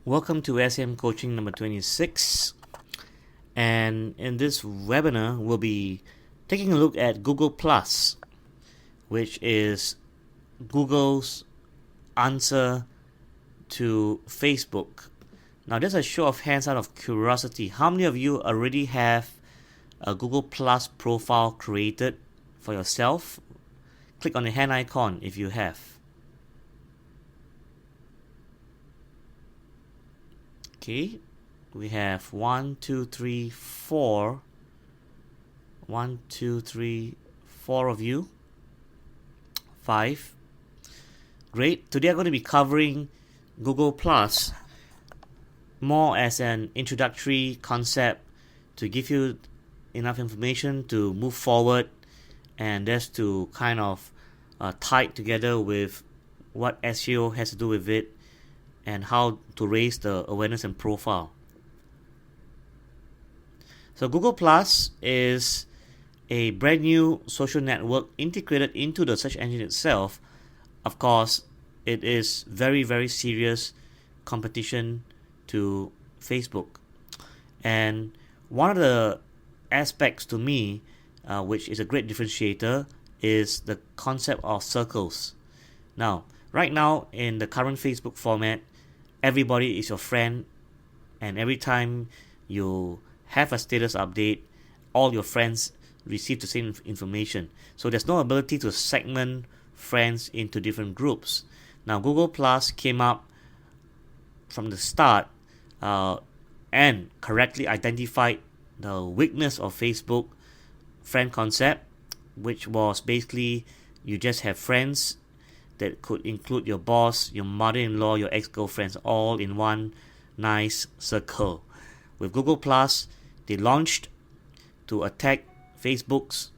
Welcome to SEM Coaching number 26. And in this webinar, we'll be taking a look at Google Plus, which is Google's answer to Facebook. Now, just a show of hands out of curiosity. How many of you already have a Google Plus profile created for yourself? Click on the hand icon if you have. Okay, we have 1, 2, 3, 4. 1, 2, 3, 4 of you. 5. Great. Today I'm going to be covering Google Plus more as an introductory concept to give you enough information to move forward, and just to kind of tie it together with what SEO has to do with it and how to raise the awareness and profile. So Google Plus is a brand new social network integrated into the search engine itself. Of course, it is very, very serious competition to Facebook. And one of the aspects to me, which is a great differentiator, is the concept of circles. Now, right now in the current Facebook format, everybody is your friend, and every time you have a status update, all your friends receive the same information. So there's no ability to segment friends into different groups. Now, Google Plus came up from the start and correctly identified the weakness of Facebook friend concept, which was basically you just have friends that could include your boss, your mother-in-law, your ex-girlfriends, all in one nice circle. With Google Plus, they launched to attack Facebook's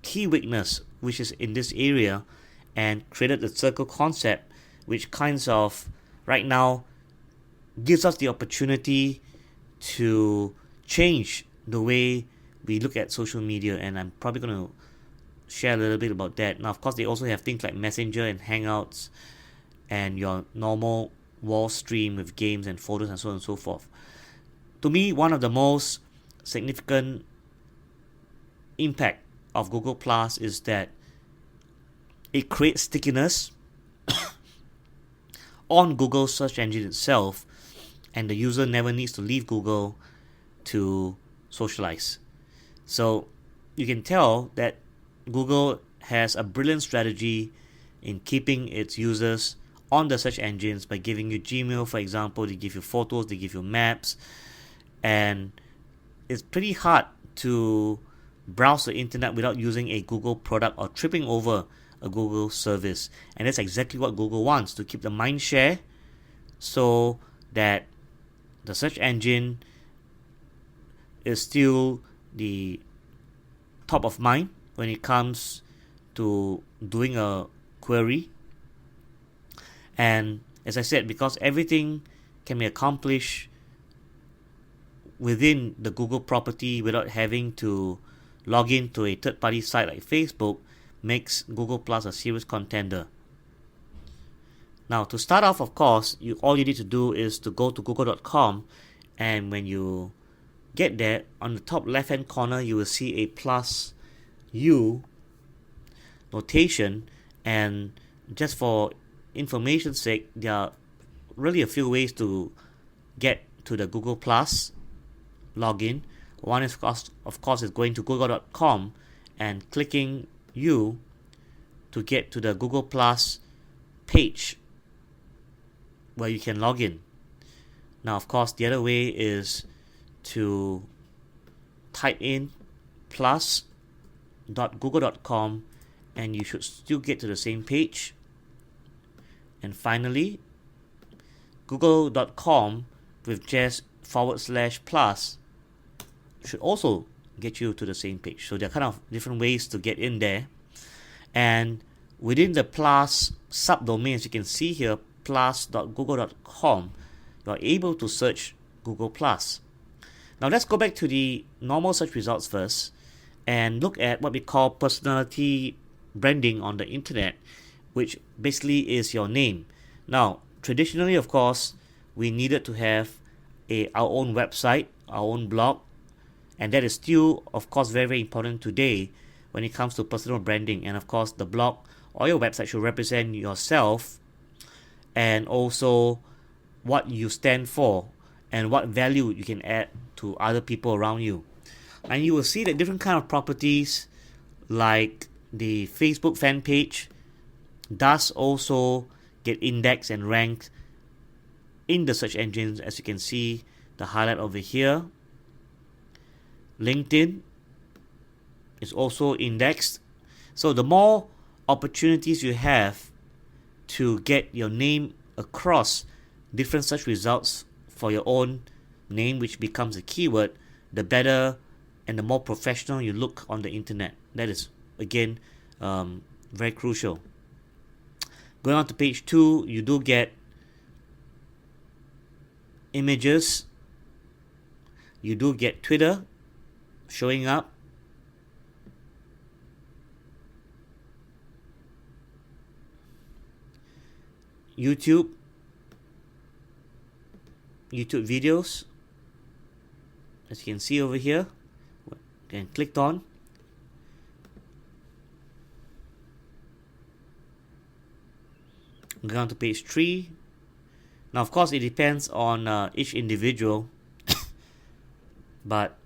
key weakness, which is in this area, and created the circle concept, which kinds of right now gives us the opportunity to change the way we look at social media. And I'm probably going to share a little bit about that. Now, of course, they also have things like Messenger and Hangouts and your normal wall stream with games and photos and so on and so forth. To me, one of the most significant impact of Google Plus is that it creates stickiness on Google's search engine itself, and the user never needs to leave Google to socialize. So you can tell that Google has a brilliant strategy in keeping its users on the search engines by giving you Gmail, for example. They give you photos, they give you maps, and it's pretty hard to browse the internet without using a Google product or tripping over a Google service. And that's exactly what Google wants, to keep the mind share so that the search engine is still the top of mind when it comes to doing a query. And as I said, because everything can be accomplished within the Google property without having to log in to a third-party site like Facebook, makes Google Plus a serious contender. Now, to start off, of course, all you need to do is to go to google.com, and when you get there, on the top left-hand corner, you will see a plus U notation. And just for information's sake, there are really a few ways to get to the Google Plus login. One is, of course, is going to google.com and clicking U to get to the Google Plus page where you can log in. Now, of course, the other way is to type in plus.google.com, and you should still get to the same page. And finally, google.com with just /plus should also get you to the same page. So there are kind of different ways to get in there. And within the plus subdomains, you can see here, plus.google.com, you are able to search Google Plus. Now let's go back to the normal search results first and look at what we call personality branding on the internet, which basically is your name. Now, traditionally, of course, we needed to have our own website, our own blog, and that is still, of course, very, very important today when it comes to personal branding. And of course, the blog or your website should represent yourself and also what you stand for and what value you can add to other people around you. And you will see that different kind of properties like the Facebook fan page does also get indexed and ranked in the search engines, as you can see the highlight over here. LinkedIn is also indexed. So the more opportunities you have to get your name across different search results for your own name, which becomes a keyword, the better and the more professional you look on the internet. That is, again, very crucial. Going on to page 2, you do get images. You do get Twitter showing up. YouTube videos, as you can see over here, and clicked on. Going on to page 3. Now, of course, it depends on each individual, but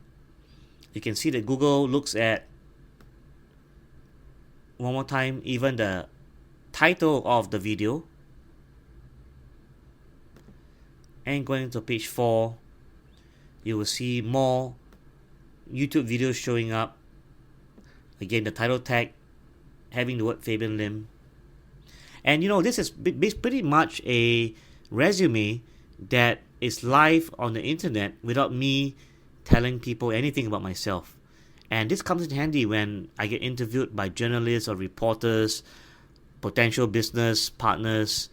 you can see that Google looks at, one more time, even the title of the video. And going to page 4, you will see more YouTube videos showing up. Again, the title tag having the word Fabian Lim. And this is pretty much a resume that is live on the internet without me telling people anything about myself. And this comes in handy when I get interviewed by journalists or reporters, potential business partners,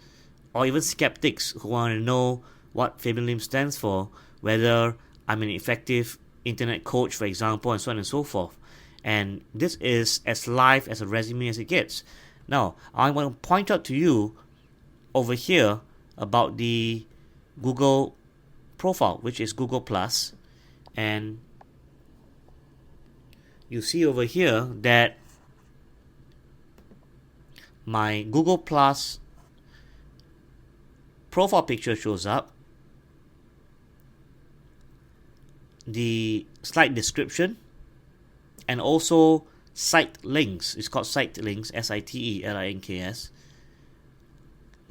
or even skeptics who want to know what Fabian Lim stands for, whether I'm an effective internet coach, for example, and so on and so forth. And this is as live as a resume as it gets. Now, I want to point out to you over here about the Google profile, which is Google+. And you see over here that my Google+ profile picture shows up. The slide description and also site links. It's called site links, SITELINKS,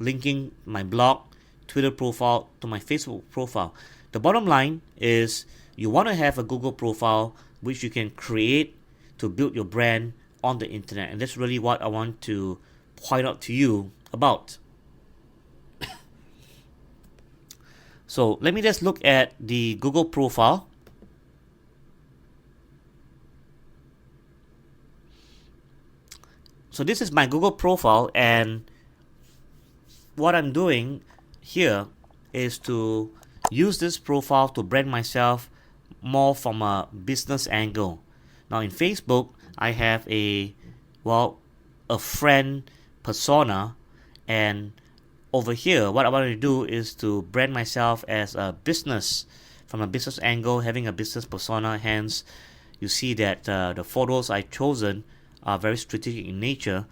linking my blog, Twitter profile to my Facebook profile. The bottom line is you want to have a Google profile which you can create to build your brand on the internet, and that's really what I want to point out to you about. So let me just look at the Google profile. So this is my Google profile, and what I'm doing here is to use this profile to brand myself more from a business angle. Now in Facebook, I have a friend persona, and over here, what I want to do is to brand myself as a business, from a business angle, having a business persona. Hence, you see that the photos I've chosen are very strategic in nature,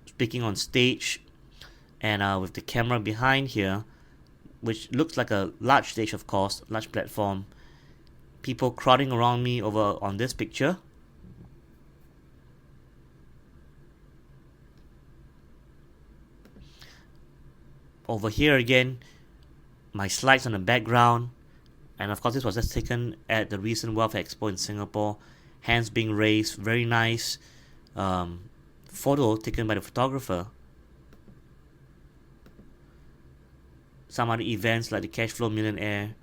speaking on stage, and with the camera behind here, which looks like a large stage, of course, large platform. People crowding around me over on this picture. Over here again, my slides on the background, and of course this was just taken at the recent Wealth Expo in Singapore. Hands being raised, very nice photo taken by the photographer. Some other events like the Cashflow Millionaire,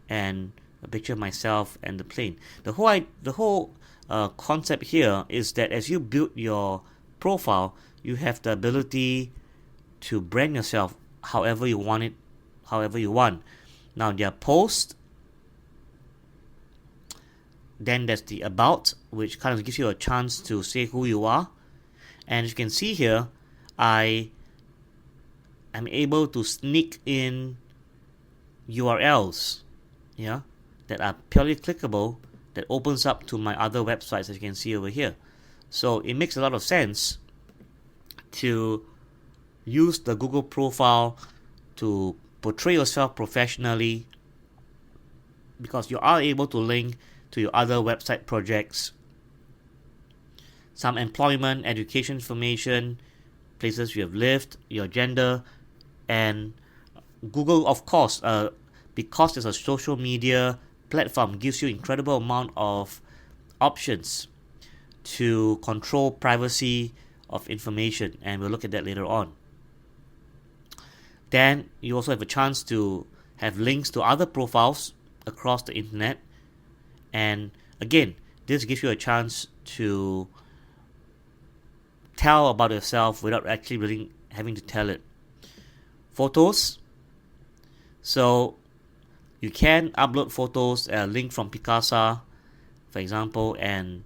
and a picture of myself and the plane. The whole concept here is that as you build your profile, you have the ability to brand yourself however you want it, however you want. Now there are posts, then there's the about, which kind of gives you a chance to say who you are. And as you can see here, I am able to sneak in URLs, yeah, that are purely clickable, that opens up to my other websites, as you can see over here. So it makes a lot of sense to use the Google profile to portray yourself professionally, because you are able to link to your other website projects, some employment, education information, places you have lived, your gender, and Google, of course, because it's a social media platform, gives you incredible amount of options to control privacy of information, and we'll look at that later on. Then you also have a chance to have links to other profiles across the internet, and again, this gives you a chance to tell about yourself without actually really having to tell it. Photos, so you can upload photos, a link from Picasa, for example, and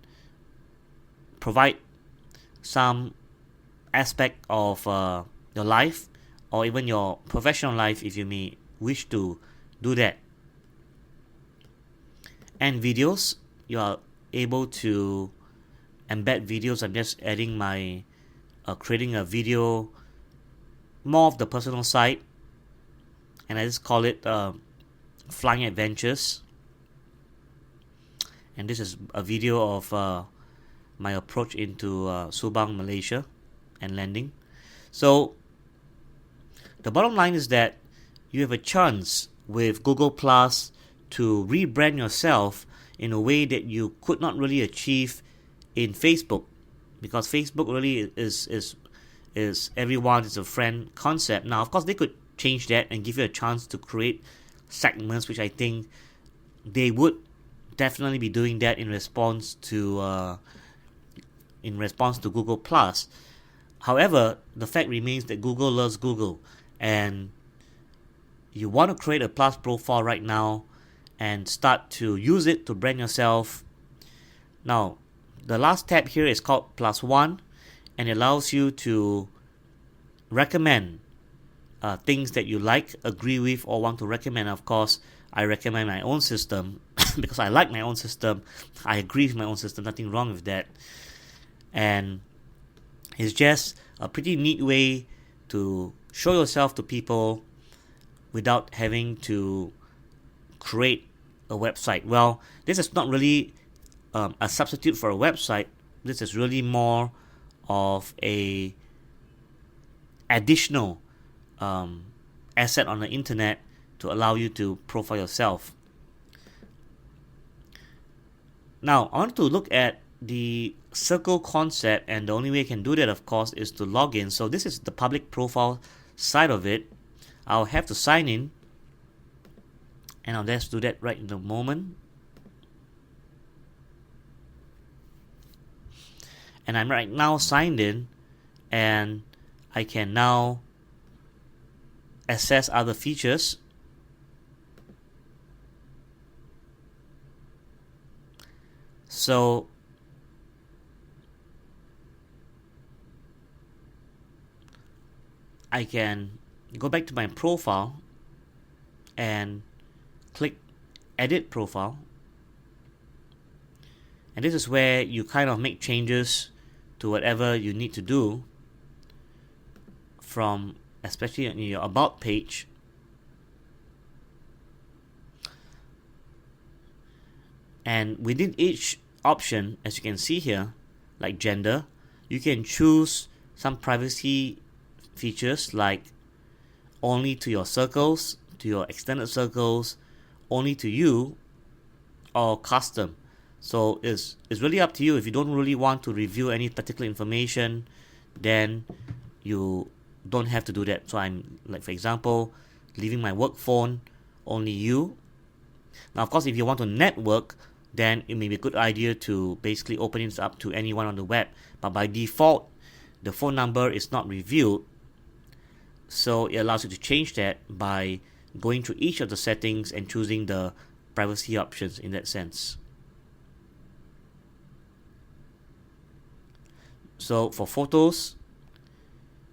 provide some aspect of your life, or even your professional life if you may wish to do that. And videos, you are able to embed videos. I'm just adding my creating a video, more of the personal side, and I just call it Flying Adventures. And this is a video of my approach into Subang, Malaysia, and landing. So the bottom line is that you have a chance with Google Plus to rebrand yourself in a way that you could not really achieve in Facebook, because Facebook really is everyone is a friend concept. Now, of course, they could change that and give you a chance to create segments, which I think they would definitely be doing that in response to Google Plus. However, the fact remains that Google loves Google, and you want to create a Plus profile right now and start to use it to brand yourself. Now, the last tab here is called Plus One, and it allows you to recommend things that you like, agree with, or want to recommend. Of course, I recommend my own system because I like my own system. I agree with my own system, nothing wrong with that. And it's just a pretty neat way to show yourself to people without having to create a website. Well, this is not really a substitute for a website. This is really more of a additional asset on the internet to allow you to profile yourself. Now, I want to look at the circle concept, and the only way you can do that, of course, is to log in. So this is the public profile side of it. I'll have to sign in, and I'll just do that right in the moment. And I'm right now signed in, and I can now access other features. So I can go back to my profile and click edit profile, and this is where you kind of make changes to whatever you need to do, from especially in your about page. And within each option, as you can see here, like gender, you can choose some privacy features like only to your circles, to your extended circles, only to you, or custom. So it's really up to you. If you don't really want to review any particular information, then you don't have to do that. So I'm, like, for example, leaving my work phone, only you. Now, of course, if you want to network, then it may be a good idea to basically open it up to anyone on the web. But by default, the phone number is not revealed. So it allows you to change that by going through each of the settings and choosing the privacy options in that sense. So for photos,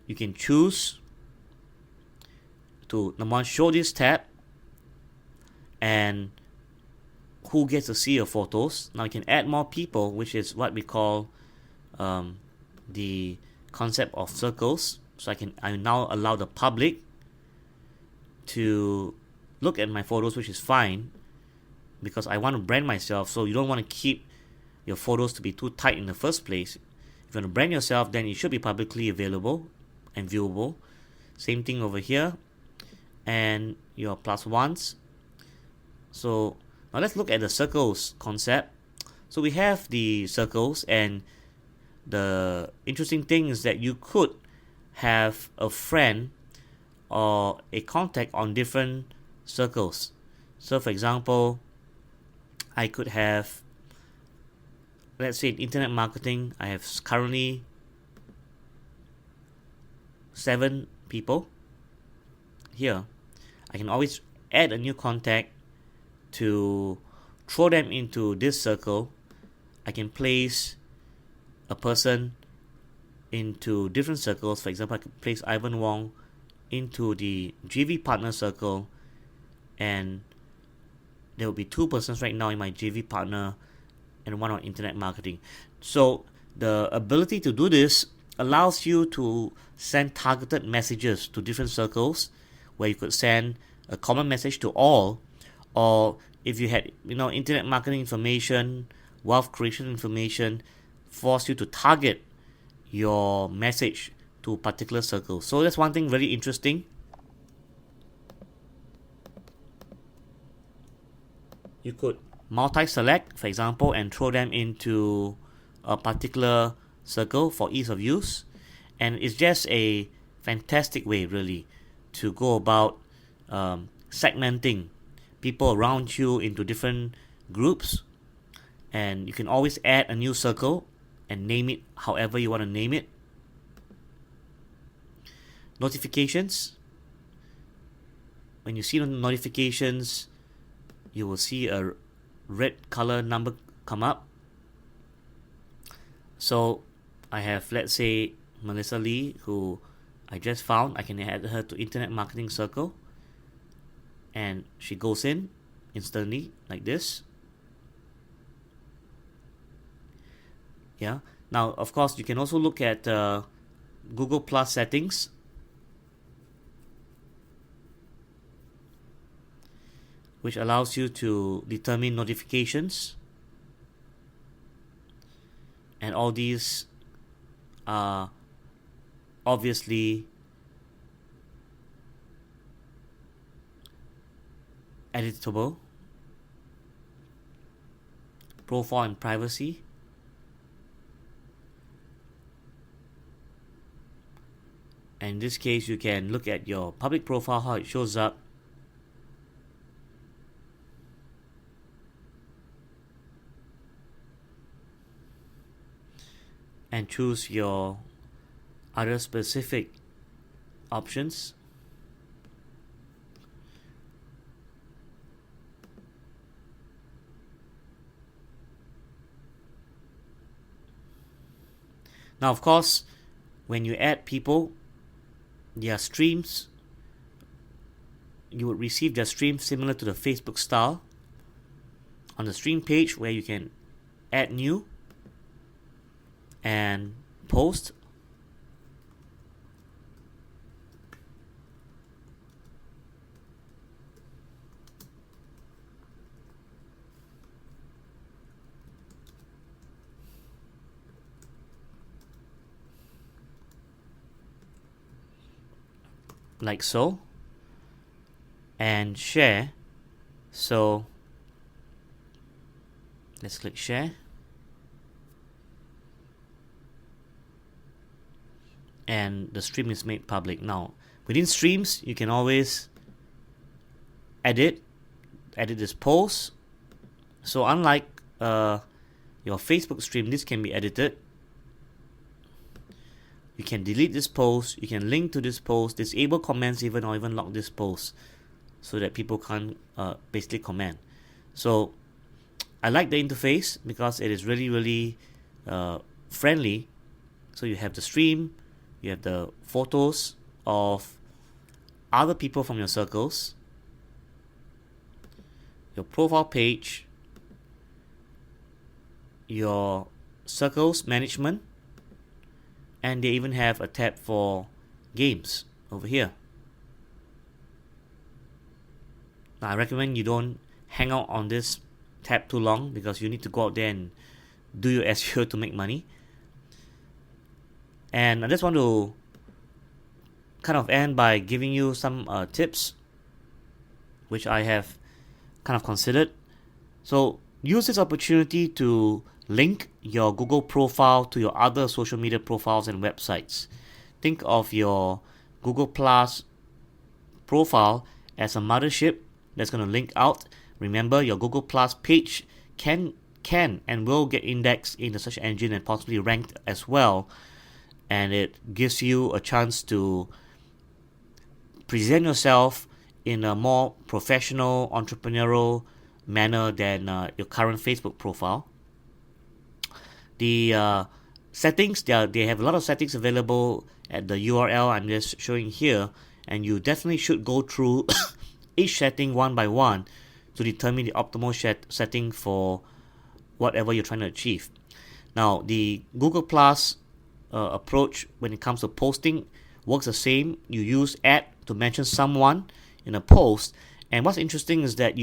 you can choose to, number one, show this tab, and who gets to see your photos. Now you can add more people, which is what we call the concept of circles. So I now allow the public to look at my photos, which is fine because I want to brand myself. So you don't want to keep your photos to be too tight in the first place. If you want to brand yourself, then it should be publicly available and viewable. Same thing over here, and your plus ones. So now let's look at the circles concept. So we have the circles, and the interesting thing is that you could have a friend or a contact on different circles. So for example, I could have, let's say in internet marketing, I have currently 7 people here. I can always add a new contact to throw them into this circle. I can place a person into different circles. For example, I could place Ivan Wong into the JV partner circle, and there will be 2 persons right now in my JV partner and 1 on internet marketing. So the ability to do this allows you to send targeted messages to different circles, where you could send a common message to all, or if you had internet marketing information, wealth creation information, force you to target your message to particular circles. So that's one thing very interesting. You could multi-select, for example, and throw them into a particular circle for ease of use. And it's just a fantastic way, really, to go about segmenting people around you into different groups. And you can always add a new circle and name it however you want to name it. Notifications. When you see notifications, you will see a red color number come up. So I have, let's say, Melissa Lee, who I just found. I can add her to internet marketing circle, and she goes in instantly like this. Yeah. Now, of course, you can also look at Google Plus settings. Which allows you to determine notifications. And all these are obviously editable. Profile and privacy. And in this case, you can look at your public profile, how it shows up. And choose your other specific options. Now, of course, when you add people, their streams, you would receive their stream similar to the Facebook style. On the stream page, where you can add new and post. Like so. And share. So let's click share. And the stream is made public. Now, within streams, you can always edit this post. So unlike your Facebook stream, this can be edited. You can delete this post. You can link to this post, disable comments even, or even lock this post so that people can't basically comment. So I like the interface because it is really, really friendly. So you have the stream. You have the photos of other people from your circles. your profile page, your circles management, and they even have a tab for games over here. Now, I recommend you don't hang out on this tab too long because you need to go out there and do your SEO to make money. And I just want to kind of end by giving you some tips which I have kind of considered. So use this opportunity to link your Google profile to your other social media profiles and websites. Think of your Google Plus profile as a mothership that's going to link out. Remember, your Google Plus page can and will get indexed in the search engine and possibly ranked as well. And it gives you a chance to present yourself in a more professional, entrepreneurial manner than your current Facebook profile. The settings, they have a lot of settings available at the URL I'm just showing here, and you definitely should go through each setting one by one to determine the optimal setting for whatever you're trying to achieve. Now, the Google Plus approach when it comes to posting works the same. You use to mention someone in a post, and what's interesting is that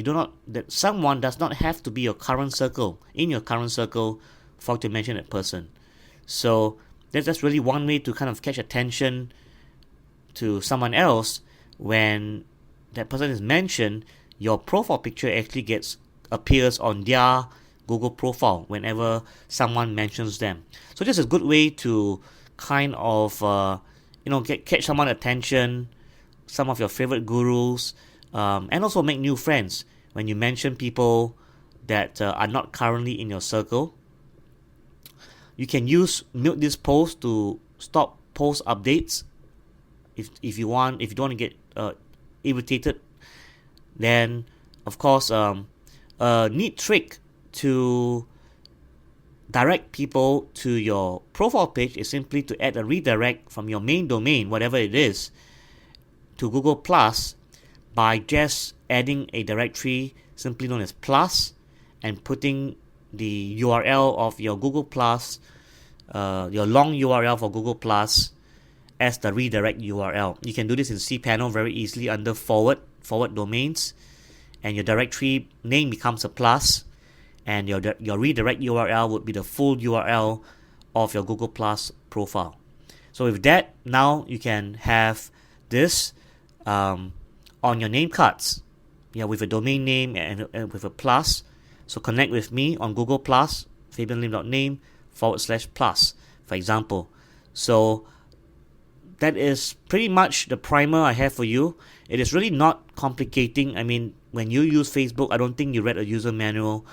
that someone does not have to be your current circle for you to mention that person. So that's really one way to kind of catch attention to someone else. When that person is mentioned, your profile picture actually appears on their Google profile whenever someone mentions them. So this is a good way to kind of catch someone's attention, some of your favorite gurus, and also make new friends when you mention people that are not currently in your circle. You can mute this post to stop post updates if you don't want to get irritated. Then, of course, a neat trick to direct people to your profile page is simply to add a redirect from your main domain, whatever it is, to Google Plus by just adding a directory simply known as plus and putting the URL of your Google Plus, your long URL for Google Plus, as the redirect URL. You can do this in cPanel very easily under forward domains, and your directory name becomes a plus, and your redirect URL would be the full URL of your Google Plus profile. So with that, now you can have this on your name cards, with a domain name and with a plus. So connect with me on Google Plus, fabianlim.name/plus, for example. So that is pretty much the primer I have for you. It is really not complicating. I mean, when you use Facebook, I don't think you read a user manual.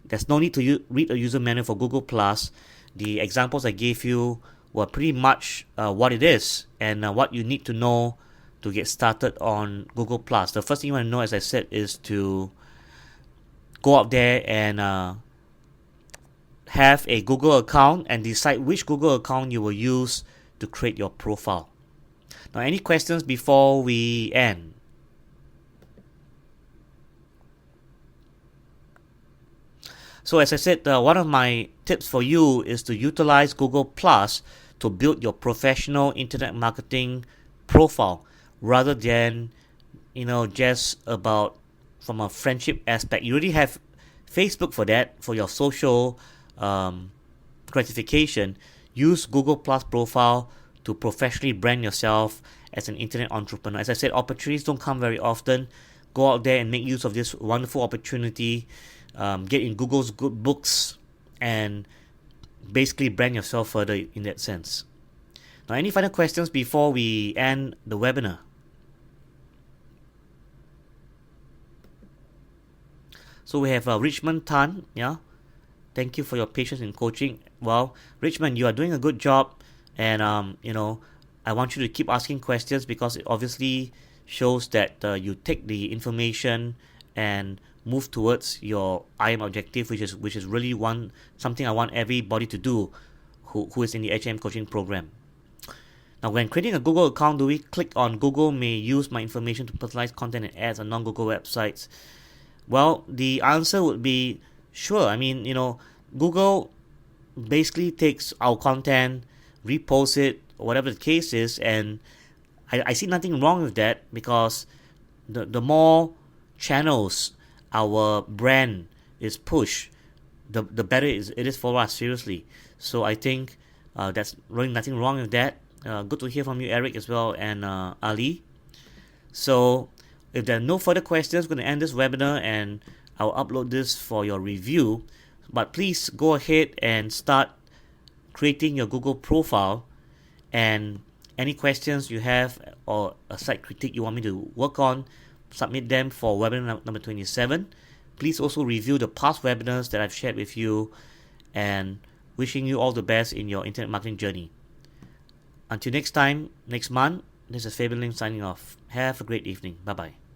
There's no need to read a user manual for Google Plus. The examples I gave you were pretty much what it is and what you need to know to get started on Google Plus. The first thing you want to know, as I said, is to go out there and have a Google account and decide which Google account you will use to create your profile. Now, any questions before we end? So as I said, one of my tips for you is to utilize Google Plus to build your professional internet marketing profile rather than, just about from a friendship aspect. You already have Facebook for that, for your social gratification. Use Google Plus profile to professionally brand yourself as an internet entrepreneur. As I said, opportunities don't come very often. Go out there and make use of this wonderful opportunity. Get in Google's good books and basically brand yourself further in that sense. Now, any final questions before we end the webinar? So we have Richmond Tan. Thank you for your patience in coaching. Well, Richmond, you are doing a good job, and I want you to keep asking questions because it obviously shows that you take the information and move towards your IM objective, which is really something I want everybody to do who is in the SEM Coaching program. Now, when creating a Google account, do we click on Google may use my information to personalize content and ads on non-Google websites? Well, the answer would be sure. I mean, Google basically takes our content, reposts it, whatever the case is, and I see nothing wrong with that, because the more channels our brand is pushed, the better it is for us, seriously. So I think that's really nothing wrong with that. Good to hear from you, Eric, as well, and Ali. So if there are no further questions, I'm going to end this webinar and I'll upload this for your review. But please go ahead and start creating your Google profile, and any questions you have or a site critique you want me to work on, submit them for webinar number 27. Please also review the past webinars that I've shared with you, and wishing you all the best in your internet marketing journey. Until next time, next month, this is Fabian Lim signing off. Have a great evening. Bye-bye.